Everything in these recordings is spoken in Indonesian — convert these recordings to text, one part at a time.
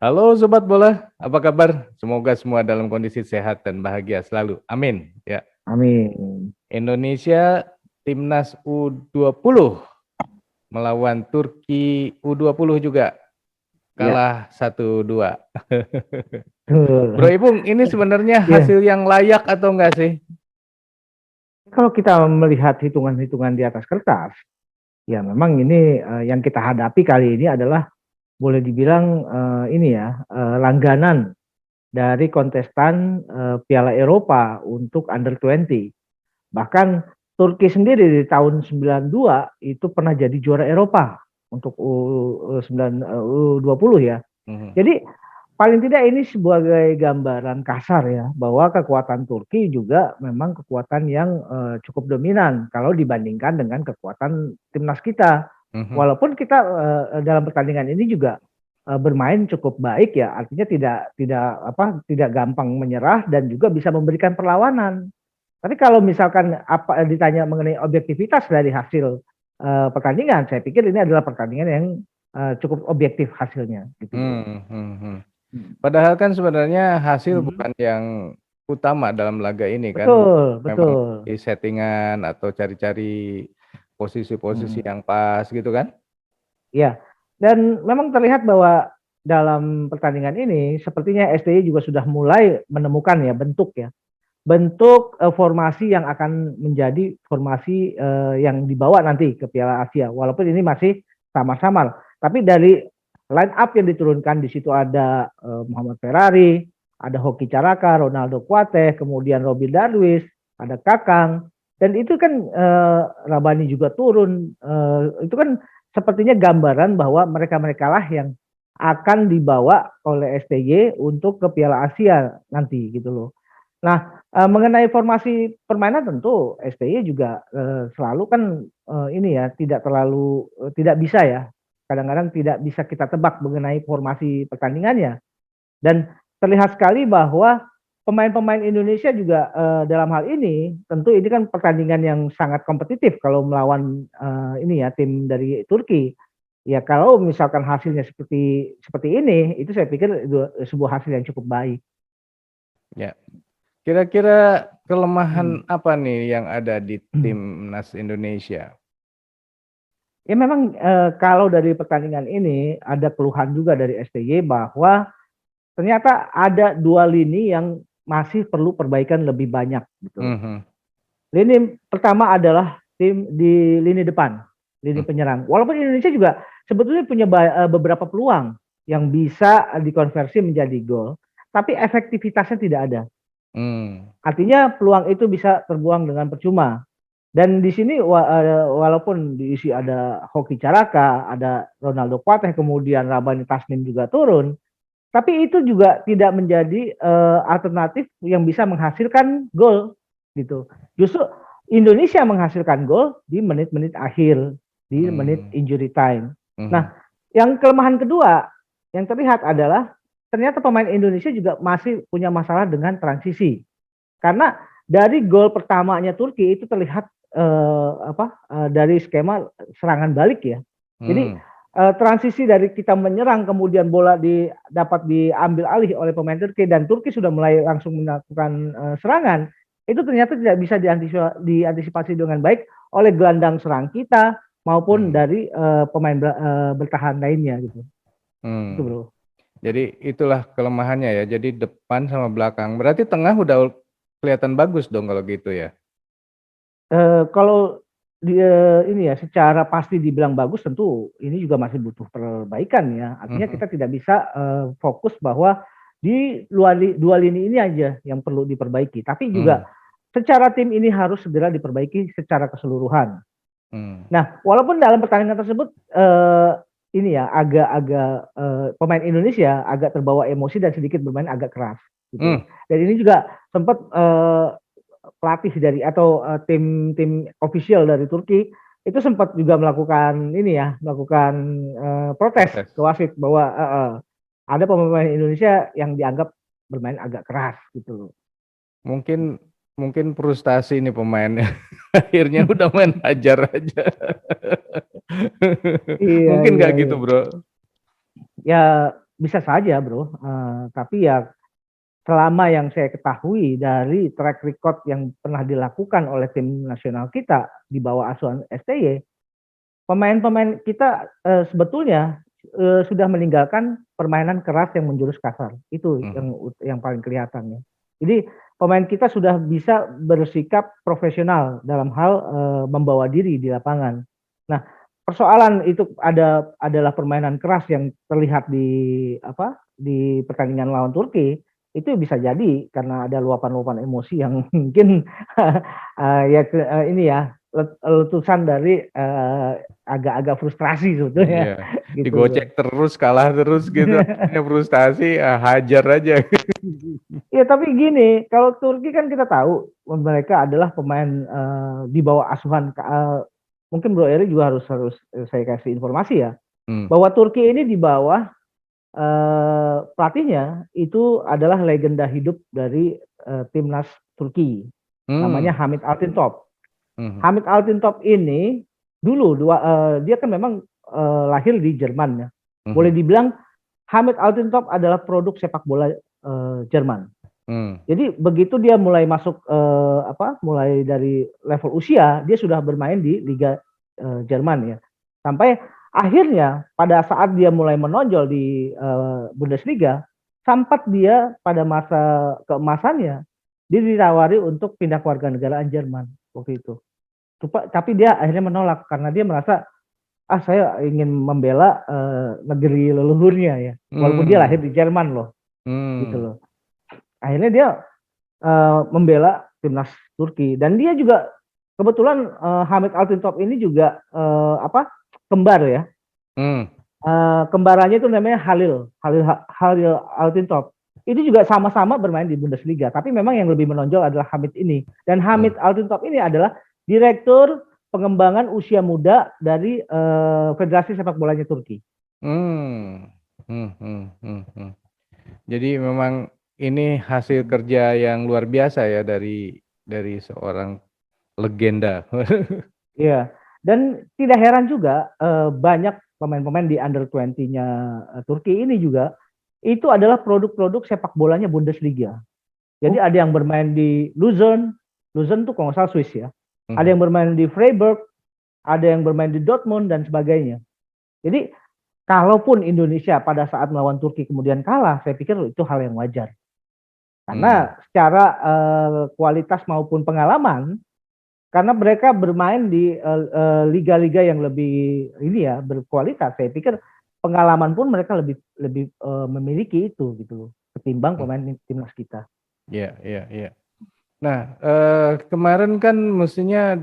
Halo Sobat Bola, apa kabar? Semoga semua dalam kondisi sehat dan bahagia selalu. Amin. Ya, Amin. Indonesia Timnas U20 melawan Turki U20 juga Ya, kalah 1-2. Bro betul. Ipung, ini sebenarnya Ya, hasil yang layak atau enggak sih? kalau kita melihat hitungan-hitungan di atas kertas, ya memang ini yang kita hadapi kali ini adalah boleh dibilang ini ya langganan dari kontestan Piala Eropa untuk Under 20. Bahkan Turki sendiri di tahun 92 itu pernah jadi juara Eropa untuk U20 ya. Mhm. Jadi paling tidak ini sebagai gambaran kasar ya bahwa kekuatan Turki juga memang kekuatan yang cukup dominan kalau dibandingkan dengan kekuatan timnas kita. Mhm. Walaupun kita dalam pertandingan ini juga bermain cukup baik ya, artinya tidak gampang menyerah dan juga bisa memberikan perlawanan. Tapi kalau misalkan apa ditanya mengenai objektivitas dari hasil pertandingan, saya pikir ini adalah pertandingan yang cukup objektif hasilnya gitu bro. Hmm, hmm, hmm. Padahal kan sebenarnya hasil bukan yang utama dalam laga ini kan. Betul, Memang betul. di settingan atau cari-cari posisi-posisi Hmm. yang pas gitu kan. Ya, dan memang terlihat bahwa dalam pertandingan ini sepertinya STY juga sudah mulai menemukan ya bentuk formasi yang akan menjadi formasi yang dibawa nanti ke Piala Asia. Walaupun ini masih sama-sama, tapi dari line up yang diturunkan di situ ada Muhammad Ferrari, ada Hoki Caraka, Ronaldo Kuate, kemudian Robin Darwis, ada Kakang, dan itu kan Rabani juga turun. Itu kan sepertinya gambaran bahwa mereka-mereka lah yang akan dibawa oleh STY untuk ke Piala Asia nanti gitu loh. Nah, mengenai formasi permainan tentu STY juga selalu kan ini ya tidak bisa ya. Kadang-kadang tidak bisa kita tebak mengenai formasi pertandingannya. Dan terlihat sekali bahwa pemain-pemain Indonesia juga dalam hal ini tentu ini kan pertandingan yang sangat kompetitif kalau melawan ini ya tim dari Turki. Ya kalau misalkan hasilnya seperti seperti ini, itu saya pikir itu sebuah hasil yang cukup baik. Ya. Kira-kira kelemahan Hmm. apa nih yang ada di timnas Indonesia? Ya memang kalau dari pertandingan ini ada keluhan juga dari STY bahwa ternyata ada dua lini yang masih perlu perbaikan lebih banyak gitu. Mhm. Lini pertama adalah tim di lini depan, lini Mhm. penyerang. Walaupun Indonesia juga sebetulnya punya beberapa peluang yang bisa dikonversi menjadi gol, tapi efektivitasnya tidak ada. Hmm. Artinya peluang itu bisa terbuang dengan percuma. Dan di sini walaupun diisi ada Hoki Caraka, ada Ronaldo Kuateh, kemudian Rabani Tasnim juga turun, tapi itu juga tidak menjadi alternatif yang bisa menghasilkan gol gitu. Justru Indonesia menghasilkan gol di menit-menit akhir, di menit Hmm. injury time. Mhm. Nah, yang kelemahan kedua yang terlihat adalah ternyata pemain Indonesia juga masih punya masalah dengan transisi. Karena dari gol pertamanya Turki itu terlihat dari skema serangan balik ya. Jadi Hmm. transisi dari kita menyerang kemudian bola dapat diambil alih oleh pemain Turki dan Turki sudah mulai langsung melakukan serangan, itu ternyata tidak bisa diantisipasi dengan baik oleh gelandang serang kita maupun Hmm. dari pemain bertahan lainnya gitu. Itu Hmm. bro. Jadi itulah kelemahannya ya. Jadi depan sama belakang. Berarti tengah udah kelihatan bagus dong kalau gitu ya. Kalau ini ya secara pasti dibilang bagus tentu ini juga masih butuh perbaikan ya. Artinya Mhm. kita tidak bisa fokus bahwa di dua lini ini aja yang perlu diperbaiki. Tapi Hmm. juga secara tim ini harus segera diperbaiki secara keseluruhan. Hmm. Nah, walaupun dalam pertandingan tersebut ini ya agak-agak pemain Indonesia agak terbawa emosi dan sedikit bermain agak keras gitu. Hmm. Dan ini juga sempat pelatih dari atau tim official dari Turki itu sempat juga melakukan ini ya melakukan protes Protes. ke wasit bahwa ada pemain Indonesia yang dianggap bermain agak keras gitu. Mungkin mungkin frustasi nih pemainnya. Akhirnya udah main hajar aja. Iya Mungkin iya nggak gitu, iya. Bro. Ya bisa saja bro, tapi ya selama yang saya ketahui dari track record yang pernah dilakukan oleh tim nasional kita di bawah asuhan STY, pemain-pemain kita sebetulnya sudah meninggalkan permainan keras yang menjurus kasar. Itu yang paling kelihatan ya. Jadi pemain kita sudah bisa bersikap profesional dalam hal membawa diri di lapangan. Nah, persoalan itu adalah permainan keras yang terlihat di pertandingan lawan Turki. Itu bisa jadi karena ada luapan-luapan emosi yang mungkin ini ya letusan dari agak-agak frustrasi sebetulnya. Iya, Gitu. digocek terus, kalah terus gitu, akhirnya frustasi, hajar aja. Ya tapi gini, kalau Turki kan kita tahu mereka adalah pemain di bawah asuhan. Mungkin Bro Eri juga harus saya kasih informasi ya, bahwa Turki ini di bawah pelatihnya itu adalah legenda hidup dari timnas Turki, namanya Hamid Altintop. Hamid Altintop ini dulu dia kan memang lahir di Jerman ya. Boleh dibilang Hamid Altintop adalah produk sepak bola Jerman. Jadi begitu dia mulai masuk mulai dari level usia, dia sudah bermain di Liga Jerman ya. Sampai akhirnya pada saat dia mulai menonjol di Bundesliga, sempat dia pada masa keemasannya dia ditawari untuk pindah kewarganegaraan Jerman waktu itu. Tapi dia akhirnya menolak karena dia merasa saya ingin membela negeri leluhurnya ya, walaupun dia lahir di Jerman loh, gitu loh. Akhirnya dia membela timnas Turki dan dia juga kebetulan Hamid Altintop ini juga kembar ya. Kembarannya itu namanya Halil Altintop. Itu juga sama-sama bermain di Bundesliga, tapi memang yang lebih menonjol adalah Hamid ini. Dan Hamid Altintop ini adalah direktur pengembangan usia muda dari Federasi Sepak Bolanya Turki. Jadi memang ini hasil kerja yang luar biasa ya dari seorang legenda. Iya, dan tidak heran juga banyak pemain-pemain di under 20-nya Turki ini juga itu adalah produk-produk sepak bolanya Bundesliga. Jadi ada yang bermain di Luzern tuh kalau nggak salah Swiss ya. Ada yang bermain di Freiburg, ada yang bermain di Dortmund dan sebagainya. Jadi kalaupun Indonesia pada saat melawan Turki kemudian kalah, saya pikir itu hal yang wajar. Karena secara kualitas maupun pengalaman, karena mereka bermain di liga-liga yang lebih berkualitas, saya pikir pengalaman pun mereka lebih memiliki itu gitu loh, ketimbang pemain timnas kita. Iya. Nah, kemarin kan mestinya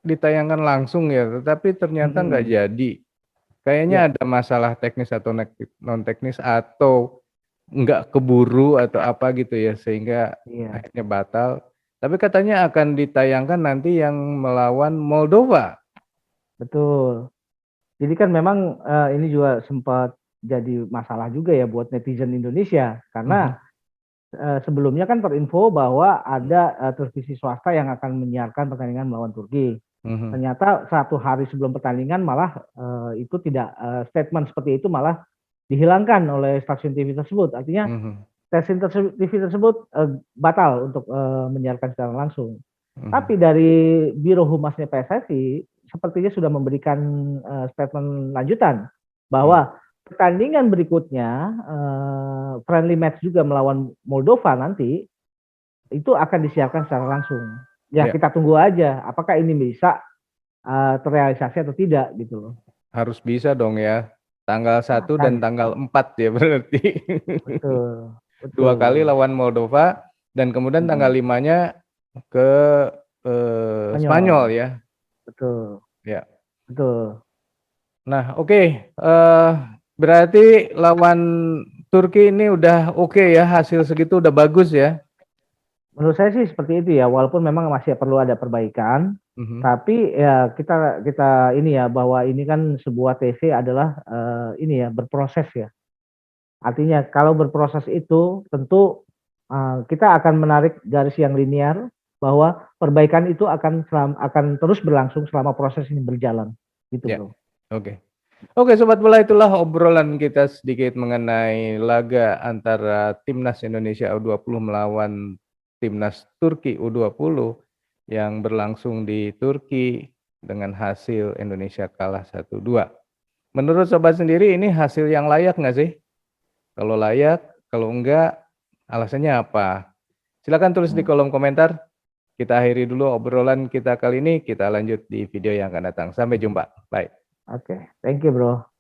ditayangkan langsung ya, tetapi ternyata nggak jadi. Kayaknya ada masalah teknis atau non teknis atau nggak keburu atau apa gitu ya, sehingga akhirnya batal. Tapi katanya akan ditayangkan nanti yang melawan Moldova. Betul. Jadi kan memang ini juga sempat jadi masalah juga ya buat netizen Indonesia, karena sebelumnya kan terinfo bahwa ada televisi swasta yang akan menyiarkan pertandingan melawan Turki. Ternyata 1 hari sebelum pertandingan malah itu tidak statement seperti itu malah dihilangkan oleh stasiun TV tersebut. Artinya stasiun TV tersebut batal untuk menyiarkan secara langsung. Tapi dari Biro Humasnya PSSI sepertinya sudah memberikan statement lanjutan bahwa pertandingan berikutnya friendly match juga melawan Moldova nanti itu akan disiarkan secara langsung. Ya kita tunggu aja apakah ini bisa terrealisasi atau tidak gitu loh. Harus bisa dong ya. Tanggal 1 dan tanggal 4 ya berarti. Betul. 2 kali lawan Moldova dan kemudian tanggal 5-nya ke Spanyol ya. Betul. Ya. Betul. Nah, oke. Berarti lawan Turki ini udah oke ya, hasil segitu udah bagus ya. Menurut saya sih seperti itu ya, walaupun memang masih perlu ada perbaikan, tapi ya kita ini ya bahwa ini kan sebuah TV adalah ini ya berproses ya. Artinya kalau berproses itu tentu kita akan menarik garis yang linear bahwa perbaikan itu akan terus berlangsung selama proses ini berjalan gitu, ya. Bro. Oke. Oke Sobat Bola, itulah obrolan kita sedikit mengenai laga antara Timnas Indonesia U20 melawan Timnas Turki U20 yang berlangsung di Turki dengan hasil Indonesia kalah 1-2. Menurut Sobat sendiri ini hasil yang layak nggak sih? Kalau layak, kalau enggak, alasannya apa? Silakan tulis di kolom komentar. Kita akhiri dulu obrolan kita kali ini, kita lanjut di video yang akan datang. Sampai jumpa. Bye. Oke, thank you bro.